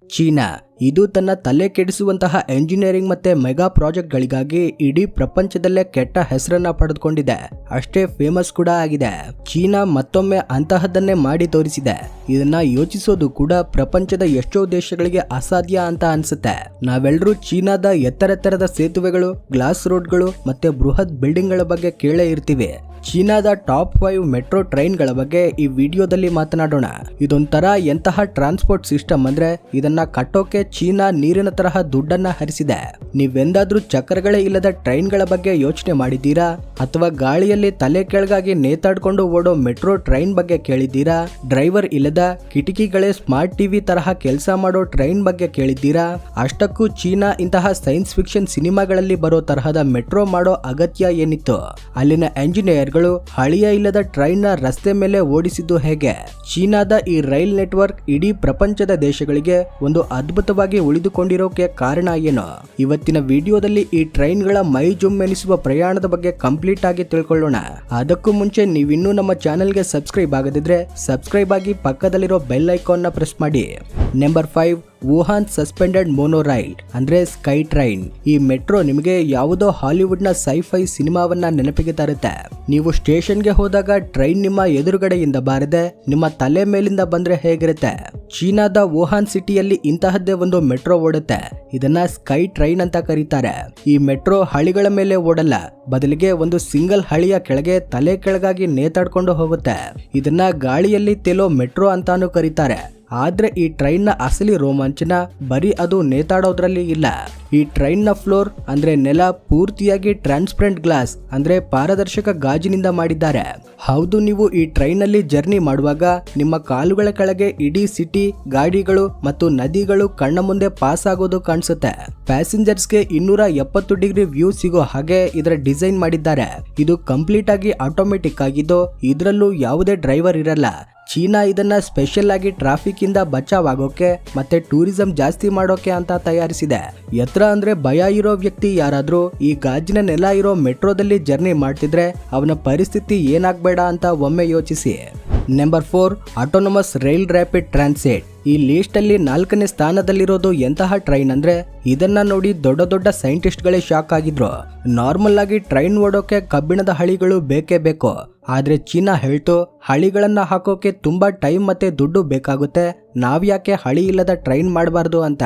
China ಇದು ತನ್ನ ತಲೆ ಕೆಡಿಸುವಂತಹ ಎಂಜಿನಿಯರಿಂಗ್ ಮತ್ತೆ ಮೆಗಾ ಪ್ರಾಜೆಕ್ಟ್ಗಳಿಗಾಗಿ ಇಡೀ ಪ್ರಪಂಚದಲ್ಲೇ ಕೆಟ್ಟ ಹೆಸರನ್ನ ಪಡೆದುಕೊಂಡಿದೆ. ಅಷ್ಟೇ ಫೇಮಸ್ ಕೂಡ ಆಗಿದೆ. ಚೀನಾ ಮತ್ತೊಮ್ಮೆ ಅಂತಹದನ್ನೇ ಮಾಡಿ ತೋರಿಸಿದೆ. ಇದನ್ನ ಯೋಚಿಸೋದು ಕೂಡ ಪ್ರಪಂಚದ ಎಷ್ಟೋ ದೇಶಗಳಿಗೆ ಅಸಾಧ್ಯ ಅಂತ ಅನ್ಸುತ್ತೆ. ನಾವೆಲ್ಲರೂ ಚೀನಾದ ಎತ್ತರೆತ್ತರದ ಸೇತುವೆಗಳು, ಗ್ಲಾಸ್ ರೋಡ್ಗಳು ಮತ್ತೆ ಬೃಹತ್ ಬಿಲ್ಡಿಂಗ್ ಗಳ ಬಗ್ಗೆ ಕೇಳೇ ಇರ್ತೀವಿ. ಚೀನಾದ ಟಾಪ್ 5 ಮೆಟ್ರೋ ಟ್ರೈನ್ಗಳ ಬಗ್ಗೆ ಈ ವಿಡಿಯೋದಲ್ಲಿ ಮಾತನಾಡೋಣ. ಇದೊಂಥರ ಎಂತಹ ಟ್ರಾನ್ಸ್ಪೋರ್ಟ್ ಸಿಸ್ಟಮ್ ಅಂದ್ರೆ ಇದನ್ನ ಕಟ್ಟೋಕೆ ಚೀನಾ ನೀರಿನ ತರಹ ದುಡ್ಡನ್ನ ಹರಿಸಿದೆ. ನೀವೆಂದಾದ್ರೂ ಚಕ್ರಗಳೇ ಇಲ್ಲದ ಟ್ರೈನ್ಗಳ ಬಗ್ಗೆ ಯೋಚನೆ ಮಾಡಿದ್ದೀರಾ? ಅಥವಾ ಗಾಳಿಯಲ್ಲಿ ತಲೆ ಕೆಳಗಾಗಿ ನೇತಾಡ್ಕೊಂಡು ಓಡೋ ಮೆಟ್ರೋ ಟ್ರೈನ್ ಬಗ್ಗೆ ಕೇಳಿದ್ದೀರಾ? ಡ್ರೈವರ್ ಇಲ್ಲದ ಕಿಟಕಿಗಳೇ ಸ್ಮಾರ್ಟ್ ಟಿವಿ ತರಹ ಕೆಲಸ ಮಾಡೋ ಟ್ರೈನ್ ಬಗ್ಗೆ ಕೇಳಿದ್ದೀರಾ? ಅಷ್ಟಕ್ಕೂ ಚೀನಾ ಇಂತಹ ಸೈನ್ಸ್ ಫಿಕ್ಷನ್ ಸಿನಿಮಾಗಳಲ್ಲಿ ಬರೋ ತರಹದ ಮೆಟ್ರೋ ಮಾಡೋ ಅಗತ್ಯ ಏನಿತ್ತು? ಅಲ್ಲಿನ ಎಂಜಿನಿಯರ್ ಹಳಿಯ ಇಲ್ಲದ ಟ್ರೈನ್ ನ ರಸ್ತೆ ಮೇಲೆ ಓಡಿಸಿದ್ದು ಹೇಗೆ? ಚೀನಾದ ಈ ರೈಲ್ ನೆಟ್ವರ್ಕ್ ಇಡೀ ಪ್ರಪಂಚದ ದೇಶಗಳಿಗೆ ಒಂದು ಅದ್ಭುತವಾಗಿ ಉಳಿದುಕೊಂಡಿರೋಕೆ ಕಾರಣ ಏನು? ಇವತ್ತಿನ ವಿಡಿಯೋದಲ್ಲಿ ಈ ಟ್ರೈನ್ ಗಳ ಮೈ ಜುಮ್ ಎನಿಸುವ ಪ್ರಯಾಣದ ಬಗ್ಗೆ ಕಂಪ್ಲೀಟ್ ಆಗಿ ತಿಳ್ಕೊಳ್ಳೋಣ. ಅದಕ್ಕೂ ಮುಂಚೆ ನೀವಿನ್ನೂ ನಮ್ಮ ಚಾನೆಲ್ಗೆ ಸಬ್ಸ್ಕ್ರೈಬ್ ಆಗದಿದ್ರೆ ಸಬ್ಸ್ಕ್ರೈಬ್ ಆಗಿ ಪಕ್ಕದಲ್ಲಿರೋ ಬೆಲ್ ಐಕಾನ್ ನ ಪ್ರೆಸ್ ಮಾಡಿ. ನಂಬರ್ 5 ವುಹಾನ್ ಸಸ್ಪೆಂಡೆಡ್ ಮೊನೊರೈಲ್ ಅಂದ್ರೆ ಸ್ಕೈ ಟ್ರೈನ್. ಈ ಮೆಟ್ರೋ ನಿಮಗೆ ಯಾವುದೋ ಹಾಲಿವುಡ್ ನ ಸೈಫೈ ಸಿನಿಮಾವನ್ನ ನೆನಪಿಗೆ ತರುತ್ತೆ. ನೀವು ಸ್ಟೇಷನ್ಗೆ ಹೋದಾಗ ಟ್ರೈನ್ ನಿಮ್ಮ ಎದುರುಗಡೆಯಿಂದ ಬಾರದೆ ನಿಮ್ಮ ತಲೆ ಮೇಲಿಂದ ಬಂದ್ರೆ ಹೇಗಿರುತ್ತೆ? ಚೀನಾದ ವುಹಾನ್ ಸಿಟಿಯಲ್ಲಿ ಇಂತಹದ್ದೇ ಒಂದು ಮೆಟ್ರೋ ಓಡುತ್ತೆ. ಇದನ್ನ ಸ್ಕೈ ಟ್ರೈನ್ ಅಂತ ಕರೀತಾರೆ. ಈ ಮೆಟ್ರೋ ಹಳಿಗಳ ಮೇಲೆ ಓಡಲ್ಲ, ಬದಲಿಗೆ ಒಂದು ಸಿಂಗಲ್ ಹಳಿಯ ಕೆಳಗೆ ತಲೆ ಕೆಳಗಾಗಿ ನೇತಾಡ್ಕೊಂಡು ಹೋಗುತ್ತೆ. ಇದನ್ನ ಗಾಳಿಯಲ್ಲಿ ತೇಲೋ ಮೆಟ್ರೋ ಅಂತಾನೂ ಕರೀತಾರೆ. ಆದ್ರೆ ಈ ಟ್ರೈನ್ ನ ಅಸಲಿ ರೋಮಾಂಚನ ಬರೀ ಅದು ನೇತಾಡೋದ್ರಲ್ಲಿ ಇಲ್ಲ. ಈ ಟ್ರೈನ್ ನ ಫ್ಲೋರ್ ಅಂದ್ರೆ ನೆಲ ಪೂರ್ತಿಯಾಗಿ ಟ್ರಾನ್ಸ್ಪರೆಂಟ್ ಗ್ಲಾಸ್ ಅಂದ್ರೆ ಪಾರದರ್ಶಕ ಗಾಜಿನಿಂದ ಮಾಡಿದ್ದಾರೆ. ಹೌದು, ನೀವು ಈ ಟ್ರೈನ್ ನಲ್ಲಿ ಜರ್ನಿ ಮಾಡುವಾಗ ನಿಮ್ಮ ಕಾಲುಗಳ ಕೆಳಗೆ ಇಡೀ ಸಿಟಿ, ಗಾಡಿಗಳು ಮತ್ತು ನದಿಗಳು ಕಣ್ಣ ಮುಂದೆ ಪಾಸ್ ಆಗೋದು ಕಾಣಿಸುತ್ತೆ. ಪ್ಯಾಸೆಂಜರ್ಸ್ಗೆ 270 ಡಿಗ್ರಿ ವ್ಯೂ ಸಿಗೋ ಹಾಗೆ ಇದರ ಡಿಸೈನ್ ಮಾಡಿದ್ದಾರೆ. ಇದು ಕಂಪ್ಲೀಟ್ ಆಗಿ ಆಟೋಮೆಟಿಕ್ ಆಗಿದ್ದು ಇದರಲ್ಲೂ ಯಾವುದೇ ಡ್ರೈವರ್ ಇರಲ್ಲ. ಚೀನಾ ಇದನ್ನ ಸ್ಪೆಷಲ್ ಆಗಿ ಟ್ರಾಫಿಕ್ ಇಂದ ಬಚಾವಾಗೋಕೆ ಮತ್ತೆ ಟೂರಿಸಂ ಜಾಸ್ತಿ ಮಾಡೋಕೆ ಅಂತ ತಯಾರಿಸಿದೆ. ಎತ್ತರ ಅಂದ್ರೆ ಭಯ ಇರೋ ವ್ಯಕ್ತಿ ಯಾರಾದ್ರೂ ಈ ಗಾಜಿನ ನೆಲ ಇರೋ ಮೆಟ್ರೋದಲ್ಲಿ ಜರ್ನಿ ಮಾಡ್ತಿದ್ರೆ ಅವನ ಪರಿಸ್ಥಿತಿ ಏನಾಗ್ಬೇಡ ಅಂತ ಒಮ್ಮೆ ಯೋಚಿಸಿ. Number 4 autonomous rail rapid transit. ಈ ಲಿಸ್ಟ್ ಅಲ್ಲಿ 4ನೇ ಸ್ಥಾನದಲ್ಲಿರೋದು ಎಂತಹ ಟ್ರೈನ್ ಅಂದ್ರೆ ಇದನ್ನ ನೋಡಿ ದೊಡ್ಡ ದೊಡ್ಡ ಸೈಂಟಿಸ್ಟ್ ಗಳೇ ಶಾಕ್ ಆಗಿದ್ರು. ನಾರ್ಮಲ್ ಆಗಿ ಟ್ರೈನ್ ಓಡೋಕೆ ಕಬ್ಬಿಣದ ಹಳಿಗಳು ಬೇಕೇ ಬೇಕು. ಆದ್ರೆ ಚೀನಾ ಹೇಳ್ತು ಹಳಿಗಳನ್ನ ಹಾಕೋಕೆ ತುಂಬಾ ಟೈಮ್ ಮತ್ತೆ ದುಡ್ಡು ಬೇಕಾಗುತ್ತೆ, ನಾವ್ಯಾಕೆ ಹಳಿ ಇಲ್ಲದ ಟ್ರೈನ್ ಮಾಡಬಾರ್ದು ಅಂತ.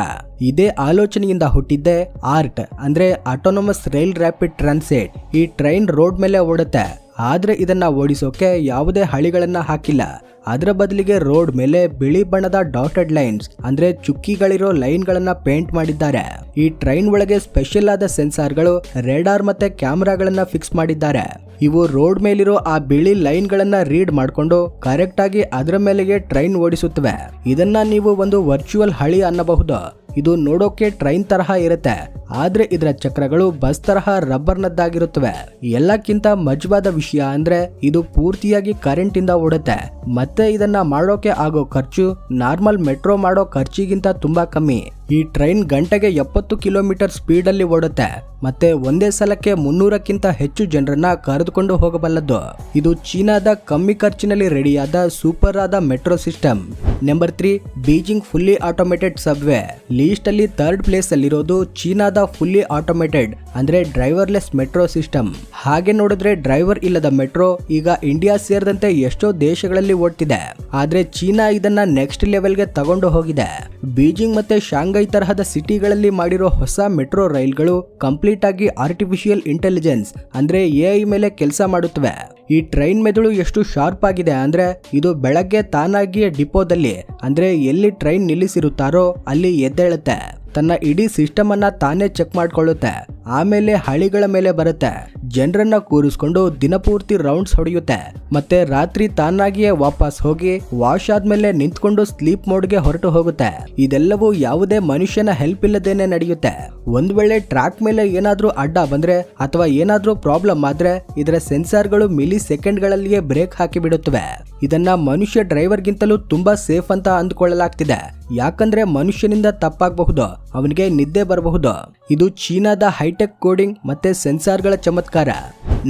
ಇದೇ ಆಲೋಚನೆಯಿಂದ ಹುಟ್ಟಿದ್ದೆ ಆರ್ಟ್ ಅಂದ್ರೆ ಆಟೋನಮಸ್ ರೈಲ್ ರ್ಯಾಪಿಡ್ ಟ್ರಾನ್ಸಿಟ್. ಈ ಟ್ರೈನ್ ರೋಡ್ ಮೇಲೆ ಓಡುತ್ತೆ, ಆದ್ರೆ ಇದನ್ನ ಓಡಿಸೋಕೆ ಯಾವುದೇ ಹಳಿಗಳನ್ನ ಹಾಕಿಲ್ಲ. ಅದರ ಬದಲಿಗೆ ರೋಡ್ ಮೇಲೆ ಬಿಳಿ ಬಣ್ಣದ ಡಾಟೆಡ್ ಲೈನ್ಸ್ ಅಂದ್ರೆ ಚುಕ್ಕಿಗಳಿರೋ ಲೈನ್ ಗಳನ್ನ ಪೇಂಟ್ ಮಾಡಿದ್ದಾರೆ. ಈ ಟ್ರೈನ್ ಒಳಗೆ ಸ್ಪೆಷಲ್ ಆದ ಸೆನ್ಸಾರ್ಗಳು, ರೇಡಾರ್ ಮತ್ತೆ ಕ್ಯಾಮೆರಾಗಳನ್ನ ಫಿಕ್ಸ್ ಮಾಡಿದ್ದಾರೆ. ಇವು ರೋಡ್ ಮೇಲಿರೋ ಆ ಬಿಳಿ ಲೈನ್ ಗಳನ್ನ ರೀಡ್ ಮಾಡ್ಕೊಂಡು ಕರೆಕ್ಟ್ ಆಗಿ ಅದರ ಮೇಲೆಗೆ ಟ್ರೈನ್ ಓಡಿಸುತ್ತವೆ. ಇದನ್ನ ನೀವು ಒಂದು ವರ್ಚುವಲ್ ಹಳಿ ಅನ್ನಬಹುದು. ಇದು ನೋಡೋಕೆ ಟ್ರೈನ್ ತರಹ ಇರುತ್ತೆ, ಆದ್ರೆ ಇದರ ಚಕ್ರಗಳು ಬಸ್ ತರಹ ರಬ್ಬರ್ನದ್ದಾಗಿರುತ್ತವೆ. ಎಲ್ಲಕ್ಕಿಂತ ಮಜವಾದ ವಿಷಯ ಅಂದ್ರೆ ಇದು ಪೂರ್ತಿಯಾಗಿ ಕರೆಂಟ್ ಇಂದ ಓಡುತ್ತೆ. ಮತ್ತೆ ಇದನ್ನ ಮಾಡೋಕೆ ಆಗೋ ಖರ್ಚು ನಾರ್ಮಲ್ ಮೆಟ್ರೋ ಮಾಡೋ ಖರ್ಚಿಗಿಂತ ತುಂಬಾ ಕಮ್ಮಿ. ಈ ಟ್ರೈನ್ ಗಂಟೆಗೆ 70 ಕಿಲೋಮೀಟರ್ ಸ್ಪೀಡ್ ಅಲ್ಲಿ ಓಡುತ್ತೆ ಮತ್ತೆ ಒಂದೇ ಸಲಕ್ಕೆ 300ಕ್ಕಿಂತ ಹೆಚ್ಚು ಜನರನ್ನ ಕರೆದುಕೊಂಡು ಹೋಗಬಲ್ಲದು. ಇದು ಚೀನಾದ ಕಮ್ಮಿ ಖರ್ಚಿನಲ್ಲಿ ರೆಡಿಯಾದ ಸೂಪರ್ ಆದ metro system. Number 3 Beijing fully automated subway. Least ಅಲ್ಲಿ 3rd ಪ್ಲೇಸ್ ಅಲ್ಲಿರೋದು ಚೀನಾದ ಫುಲ್ಲಿ ಆಟೋಮೇಟೆಡ್ ಅಂದ್ರೆ ಡ್ರೈವರ್ಲೆಸ್ ಮೆಟ್ರೋ ಸಿಸ್ಟಮ್. ಹಾಗೆ ನೋಡಿದ್ರೆ ಡ್ರೈವರ್ ಇಲ್ಲದ ಮೆಟ್ರೋ ಈಗ ಇಂಡಿಯಾ ಸೇರಿದಂತೆ ಎಷ್ಟೋ ದೇಶಗಳಲ್ಲಿ ಓಡ್ತಿದೆ. ಆದ್ರೆ ಚೀನಾ ಇದನ್ನ ನೆಕ್ಸ್ಟ್ ಲೆವೆಲ್ಗೆ ತಗೊಂಡು ಹೋಗಿದೆ. ಬೀಜಿಂಗ್ ಮತ್ತೆ ಶಾಂಘೈ ತರಹದ ಸಿಟಿಗಳಲ್ಲಿ ಮಾಡಿರೋ ಹೊಸ ಮೆಟ್ರೋ ರೈಲ್ಗಳು ಕಂಪ್ಲೀಟ್ ಆಗಿ ಆರ್ಟಿಫಿಷಿಯಲ್ ಇಂಟೆಲಿಜೆನ್ಸ್ ಅಂದ್ರೆ AI ಮೇಲೆ ಕೆಲಸ ಮಾಡುತ್ತವೆ. ಈ ಟ್ರೈನ್ ಮೆದುಳು ಎಷ್ಟು ಶಾರ್ಪ್ ಆಗಿದೆ ಅಂದ್ರೆ ಇದು ಬೆಳಗ್ಗೆ ತಾನಾಗಿಯೇ ಡಿಪೋದಲ್ಲಿ ಅಂದ್ರೆ ಎಲ್ಲಿ ಟ್ರೈನ್ ನಿಲ್ಲಿಸಿರುತ್ತಾರೋ ಅಲ್ಲಿ ಎದ್ದೇಳುತ್ತೆ. ತನ್ನ ಇಡೀ ಸಿಸ್ಟಮ್ ಅನ್ನ ತಾನೇ ಚೆಕ್ ಮಾಡ್ಕೊಳ್ಳುತ್ತೆ. ಆಮೇಲೆ ಹಳಿಗಳ ಮೇಲೆ ಬರುತ್ತೆ, ಜನರನ್ನ ಕೂರಿಸ್ಕೊಂಡು ದಿನಪೂರ್ತಿ ರೌಂಡ್ಸ್ ಹೊಡೆಯುತ್ತೆ. ಮತ್ತೆ ರಾತ್ರಿ ತಾನಾಗಿಯೇ ವಾಪಸ್ ಹೋಗಿ ವಾಶ್ ಆದ್ಮೇಲೆ ನಿಂತ್ಕೊಂಡು ಸ್ಲೀಪ್ ಮೋಡ್ಗೆ ಹೊರಟು ಹೋಗುತ್ತೆ. ಇದೆಲ್ಲವೂ ಯಾವುದೇ ಮನುಷ್ಯನ ಹೆಲ್ಪ್ ಇಲ್ಲದೇನೆ ನಡೆಯುತ್ತೆ. ಒಂದ್ ವೇಳೆ ಟ್ರ್ಯಾಕ್ ಮೇಲೆ ಏನಾದ್ರೂ ಅಡ್ಡ ಬಂದ್ರೆ ಅಥವಾ ಏನಾದ್ರೂ ಪ್ರಾಬ್ಲಮ್ ಆದ್ರೆ ಇದರ ಸೆನ್ಸಾರ್ಗಳು ಮಿಲಿ ಸೆಕೆಂಡ್ಗಳಲ್ಲಿಯೇ ಬ್ರೇಕ್ ಹಾಕಿ ಬಿಡುತ್ತವೆ. ಇದನ್ನ ಮನುಷ್ಯ ಡ್ರೈವರ್ಗಿಂತಲೂ ತುಂಬಾ ಸೇಫ್ ಅಂತ ಅಂದ್ಕೊಳ್ಳಲಾಗ್ತಿದೆ. ಯಾಕಂದ್ರೆ ಮನುಷ್ಯನಿಂದ ತಪ್ಪಾಗಬಹುದು, ಅವನಿಗೆ ನಿದ್ದೆ ಬರಬಹುದು. ಇದು ಚೀನಾದ ಹೈಟೆಕ್ ಕೋಡಿಂಗ್ ಮತ್ತೆ ಸೆನ್ಸಾರ್ಗಳ ಚಮತ್ಕಾರ.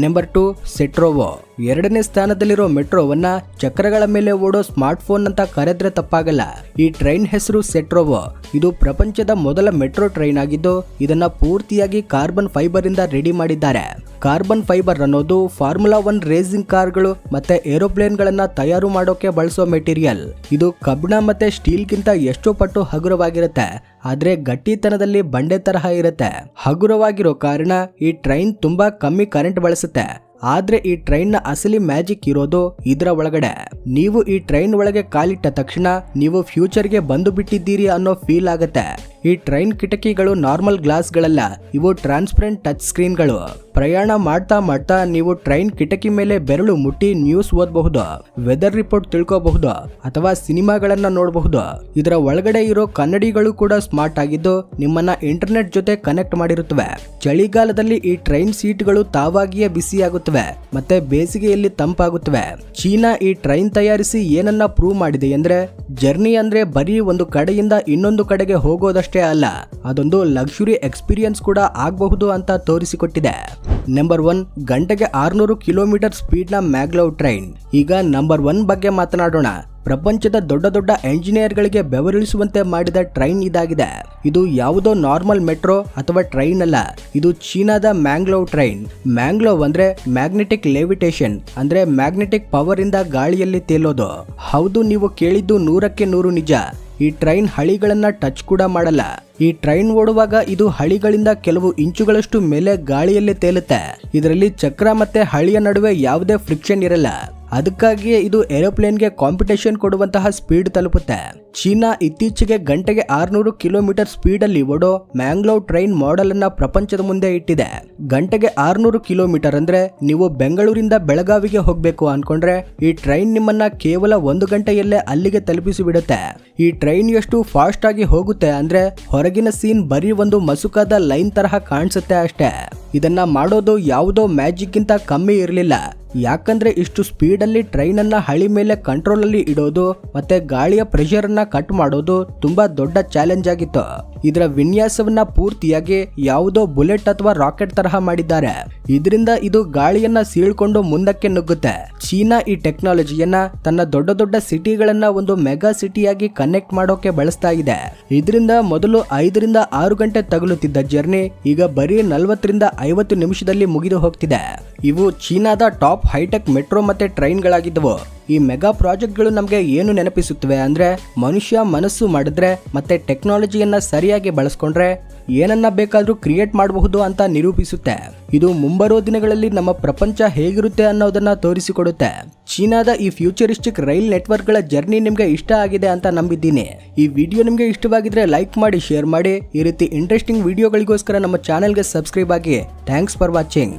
ನಂಬರ್ 2 ಸೆಟ್ರೋವೋ. ಎರಡನೇ ಸ್ಥಾನದಲ್ಲಿರೋ ಮೆಟ್ರೋವನ್ನ ಚಕ್ರಗಳ ಮೇಲೆ ಓಡೋ ಸ್ಮಾರ್ಟ್ ಫೋನ್ ಅಂತ ಕರೆದ್ರೆ ತಪ್ಪಾಗಲ್ಲ. ಈ ಟ್ರೈನ್ ಹೆಸರು ಸೆಟ್ರೋವೋ. ಇದು ಪ್ರಪಂಚದ ಮೊದಲ ಮೆಟ್ರೋ ಟ್ರೈನ್ ಆಗಿದ್ದು ಇದನ್ನ ಪೂರ್ತಿಯಾಗಿ ಕಾರ್ಬನ್ ಫೈಬರ್ ಇಂದ ರೆಡಿ ಮಾಡಿದ್ದಾರೆ. ಕಾರ್ಬನ್ ಫೈಬರ್ ಅನ್ನೋದು ಫಾರ್ಮುಲಾ 1 ರೇಸಿಂಗ್ ಕಾರ್ಗಳು ಮತ್ತೆ ಏರೋಪ್ಲೇನ್ ಗಳನ್ನ ತಯಾರು ಮಾಡೋಕೆ ಬಳಸೋ ಮೆಟೀರಿಯಲ್. ಇದು ಕಬ್ಬಿಣ ಮತ್ತೆ ಸ್ಟೀಲ್ ಗಿಂತ ಎಷ್ಟೋ ಪಟ್ಟು ಹಗುರವಾಗಿರುತ್ತೆ, ಆದ್ರೆ ಗಟ್ಟಿತನದಲ್ಲಿ ಬಂಡೆ ತರಹ ಇರುತ್ತೆ. ಹಗುರವಾಗಿರೋ ಕಾರಣ ಈ ಟ್ರೈನ್ ತುಂಬಾ ಕಮ್ಮಿ ಕರೆಂಟ್ ಬಳಸುತ್ತೆ. ಆದ್ರೆ ಈ ಟ್ರೈನ್ ನ ಅಸಲಿ ಮ್ಯಾಜಿಕ್ ಇರೋದು ಇದರ ಒಳಗಡೆ. ನೀವು ಈ ಟ್ರೈನ್ ಒಳಗೆ ಕಾಲಿಟ್ಟ ತಕ್ಷಣ ನೀವು ಫ್ಯೂಚರ್ಗೆ ಬಂದು ಬಿಟ್ಟಿದ್ದೀರಿ ಅನ್ನೋ ಫೀಲ್ ಆಗುತ್ತೆ. ಈ ಟ್ರೈನ್ ಕಿಟಕಿಗಳು ನಾರ್ಮಲ್ ಗ್ಲಾಸ್ಗಳಲ್ಲ, ಇವು ಟ್ರಾನ್ಸ್ಪರೆಂಟ್ ಟಚ್ ಸ್ಕ್ರೀನ್ಗಳು. ಪ್ರಯಾಣ ಮಾಡ್ತಾ ಮಾಡ್ತಾ ನೀವು ಟ್ರೈನ್ ಕಿಟಕಿ ಮೇಲೆ ಬೆರಳು ಮುಟ್ಟಿ ನ್ಯೂಸ್ ಓದಬಹುದು, ವೆದರ್ ರಿಪೋರ್ಟ್ ತಿಳ್ಕೋಬಹುದು ಅಥವಾ ಸಿನಿಮಾಗಳನ್ನ ನೋಡಬಹುದು. ಇದರ ಒಳಗಡೆ ಇರೋ ಕನ್ನಡಿಗಳು ಕೂಡ ಸ್ಮಾರ್ಟ್ ಆಗಿದ್ದು ನಿಮ್ಮನ್ನ ಇಂಟರ್ನೆಟ್ ಜೊತೆ ಕನೆಕ್ಟ್ ಮಾಡಿರುತ್ತವೆ. ಚಳಿಗಾಲದಲ್ಲಿ ಈ ಟ್ರೈನ್ ಸೀಟ್ಗಳು ತಾವಾಗಿಯೇ ಬಿಸಿಯಾಗುತ್ತವೆ ಮತ್ತೆ ಬೇಸಿಗೆಯಲ್ಲಿ ತಂಪಾಗುತ್ತವೆ. ಚೀನಾ ಈ ಟ್ರೈನ್ ತಯಾರಿಸಿ ಏನನ್ನ ಪ್ರೂವ್ ಮಾಡಿದೆ ಅಂದ್ರೆ ಜರ್ನಿ ಅಂದ್ರೆ ಬರೀ ಒಂದು ಕಡೆಯಿಂದ ಇನ್ನೊಂದು ಕಡೆಗೆ ಹೋಗೋದಷ್ಟೇ ಅಲ್ಲ, ಅದೊಂದು ಲಕ್ಸುರಿ ಎಕ್ಸ್ಪೀರಿಯನ್ಸ್ ಕೂಡ ಆಗಬಹುದು ಅಂತ ತೋರಿಸಿಕೊಟ್ಟಿದೆ. ನಂಬರ್ 1 ಗಂಟೆಗೆ 600 ಕಿಲೋಮೀಟರ್ ಸ್ಪೀಡ್ ನ ಮ್ಯಾಗ್ಲೆವ್ ಟ್ರೈನ್. ಈಗ ನಂಬರ್ 1 ಬಗ್ಗೆ ಮಾತನಾಡೋಣ. ಪ್ರಪಂಚದ ದೊಡ್ಡ ದೊಡ್ಡ ಎಂಜಿನಿಯರ್ಗಳಿಗೆ ಬೆವರಿಳಿಸುವಂತೆ ಮಾಡಿದ ಟ್ರೈನ್ ಇದಾಗಿದೆ. ಇದು ಯಾವುದೋ ನಾರ್ಮಲ್ ಮೆಟ್ರೋ ಅಥವಾ ಟ್ರೈನ್ ಅಲ್ಲ, ಇದು ಚೀನಾದ ಮ್ಯಾಗ್ಲೆವ್ ಟ್ರೈನ್. ಮ್ಯಾಗ್ಲೆವ್ ಅಂದ್ರೆ ಮ್ಯಾಗ್ನೆಟಿಕ್ ಲೆವಿಟೇಷನ್, ಅಂದ್ರೆ ಮ್ಯಾಗ್ನೆಟಿಕ್ ಪವರ್ ಇಂದ ಗಾಳಿಯಲ್ಲಿ ತೇಲೋದು. ಹೌದು, ನೀವು ಕೇಳಿದ್ದು 100ಕ್ಕೆ 100 ನಿಜ. ಈ ಟ್ರೈನ್ ಹಳಿಗಳನ್ನ ಟಚ್ ಕೂಡ ಮಾಡಲ್ಲ. ಈ ಟ್ರೈನ್ ಓಡುವಾಗ ಇದು ಹಳಿಗಳಿಂದ ಕೆಲವು ಇಂಚುಗಳಷ್ಟು ಮೇಲೆ ಗಾಳಿಯಲ್ಲಿ ತೇಲುತ್ತೆ. ಇದರಲ್ಲಿ ಚಕ್ರ ಮತ್ತೆ ಹಳಿಯ ನಡುವೆ ಯಾವುದೇ ಫ್ರಿಕ್ಷನ್ ಇರಲ್ಲ. ಅದಕ್ಕಾಗಿಯೇ ಇದು ಏರೋಪ್ಲೇನ್ಗೆ ಕಾಂಪಿಟೇಷನ್ ಕೊಡುವಂತಹ ಸ್ಪೀಡ್ ತಲುಪುತ್ತೆ. ಚೀನಾ ಇತ್ತೀಚೆಗೆ ಗಂಟೆಗೆ 600 ಕಿಲೋಮೀಟರ್ ಸ್ಪೀಡ್ ಅಲ್ಲಿ ಓಡೋ ಮ್ಯಾಗ್ಲೆವ್ ಟ್ರೈನ್ ಮಾಡೆಲ್ ಅನ್ನ ಪ್ರಪಂಚದ ಮುಂದೆ ಇಟ್ಟಿದೆ. ಗಂಟೆಗೆ 600 ಕಿಲೋಮೀಟರ್ ಅಂದ್ರೆ ನೀವು ಬೆಂಗಳೂರಿಂದ ಬೆಳಗಾವಿಗೆ ಹೋಗ್ಬೇಕು ಅನ್ಕೊಂಡ್ರೆ ಈ ಟ್ರೈನ್ ನಿಮ್ಮನ್ನ ಕೇವಲ 1 ಗಂಟೆಯಲ್ಲೇ ಅಲ್ಲಿಗೆ ತಲುಪಿಸಿ ಬಿಡುತ್ತೆ. ಈ ಟ್ರೈನ್ ಎಷ್ಟು ಫಾಸ್ಟ್ ಆಗಿ ಹೋಗುತ್ತೆ ಅಂದ್ರೆ ಹೊರಗಿನ ಸೀನ್ ಬರೀ ಒಂದು ಮಸುಕಾದ ಲೈನ್ ತರಹ ಕಾಣಿಸುತ್ತೆ ಅಷ್ಟೇ. ಇದನ್ನ ಮಾಡೋದು ಯಾವುದೋ ಮ್ಯಾಜಿಕ್ ಗಿಂತ ಕಮ್ಮಿ ಇರಲಿಲ್ಲ. ಯಾಕಂದ್ರೆ ಇಷ್ಟು ಸ್ಪೀಡ್ ಅಲ್ಲಿ ಟ್ರೈನ್ ಅನ್ನ ಹಳಿ ಮೇಲೆ ಕಂಟ್ರೋಲ್ ಅಲ್ಲಿ ಇಡೋದು ಮತ್ತೆ ಗಾಳಿಯ ಪ್ರೆಷರ್ ಅನ್ನ ಕಟ್ ಮಾಡೋದು ತುಂಬಾ ದೊಡ್ಡ ಚಾಲೆಂಜ್ ಆಗಿತ್ತು. ಇದರ ವಿನ್ಯಾಸವನ್ನ ಪೂರ್ತಿಯಾಗಿ ಯಾವುದೋ ಬುಲೆಟ್ ಅಥವಾ ರಾಕೆಟ್ ತರಹ ಮಾಡಿದ್ದಾರೆ. ಇದರಿಂದ ಇದು ಗಾಳಿಯನ್ನ ಸೀಳ್ಕೊಂಡು ಮುಂದಕ್ಕೆ ನುಗ್ಗುತ್ತೆ. ಚೀನಾ ಈ ಟೆಕ್ನಾಲಜಿಯನ್ನ ತನ್ನ ದೊಡ್ಡ ದೊಡ್ಡ ಸಿಟಿಗಳನ್ನ ಒಂದು ಮೆಗಾ ಸಿಟಿಯಾಗಿ ಕನೆಕ್ಟ್ ಮಾಡೋಕೆ ಬಳಸ್ತಾ ಇದೆ. ಇದರಿಂದ ಮೊದಲು 5 ರಿಂದ 6 ಗಂಟೆ ತಗುಲುತ್ತಿದ್ದ ಜರ್ನಿ ಈಗ ಬರೀ 40 ರಿಂದ 50 ನಿಮಿಷದಲ್ಲಿ ಮುಗಿದು ಹೋಗ್ತಿದೆ. ಇವು ಚೀನಾದ ಟಾಪ್ ಹೈಟೆಕ್ ಮೆಟ್ರೋ ಮತ್ತೆ ಟ್ರೈನ್ಗಳಾಗಿದ್ದವು. ಈ ಮೆಗಾ ಪ್ರಾಜೆಕ್ಟ್ಗಳು ನಮಗೆ ಏನು ನೆನಪಿಸುತ್ತವೆ ಅಂದ್ರೆ ಮನುಷ್ಯ ಮನಸ್ಸು ಮಾಡಿದ್ರೆ ಮತ್ತೆ ಟೆಕ್ನಾಲಜಿಯನ್ನ ಸರಿಯಾಗಿ ಬಳಸ್ಕೊಂಡ್ರೆ ಏನನ್ನ ಬೇಕಾದ್ರೂ ಕ್ರಿಯೇಟ್ ಮಾಡಬಹುದು ಅಂತ ನಿರೂಪಿಸುತ್ತೆ. ಇದು ಮುಂಬರುವ ದಿನಗಳಲ್ಲಿ ನಮ್ಮ ಪ್ರಪಂಚ ಹೇಗಿರುತ್ತೆ ಅನ್ನೋದನ್ನ ತೋರಿಸಿಕೊಡುತ್ತೆ. ಚೀನಾದ ಈ ಫ್ಯೂಚರಿಸ್ಟಿಕ್ ರೈಲ್ ನೆಟ್ವರ್ಕ್ಗಳ ಜರ್ನಿ ನಿಮ್ಗೆ ಇಷ್ಟ ಆಗಿದೆ ಅಂತ ನಂಬಿದ್ದೀನಿ. ಈ ವಿಡಿಯೋ ನಿಮ್ಗೆ ಇಷ್ಟವಾಗಿದ್ರೆ ಲೈಕ್ ಮಾಡಿ, ಶೇರ್ ಮಾಡಿ. ಈ ರೀತಿ ಇಂಟ್ರೆಸ್ಟಿಂಗ್ ವಿಡಿಯೋಗಳಿಗೋಸ್ಕರ ನಮ್ಮ ಚಾನೆಲ್ಗೆ ಸಬ್ಸ್ಕ್ರೈಬ್ ಆಗಿ. Thanks for watching.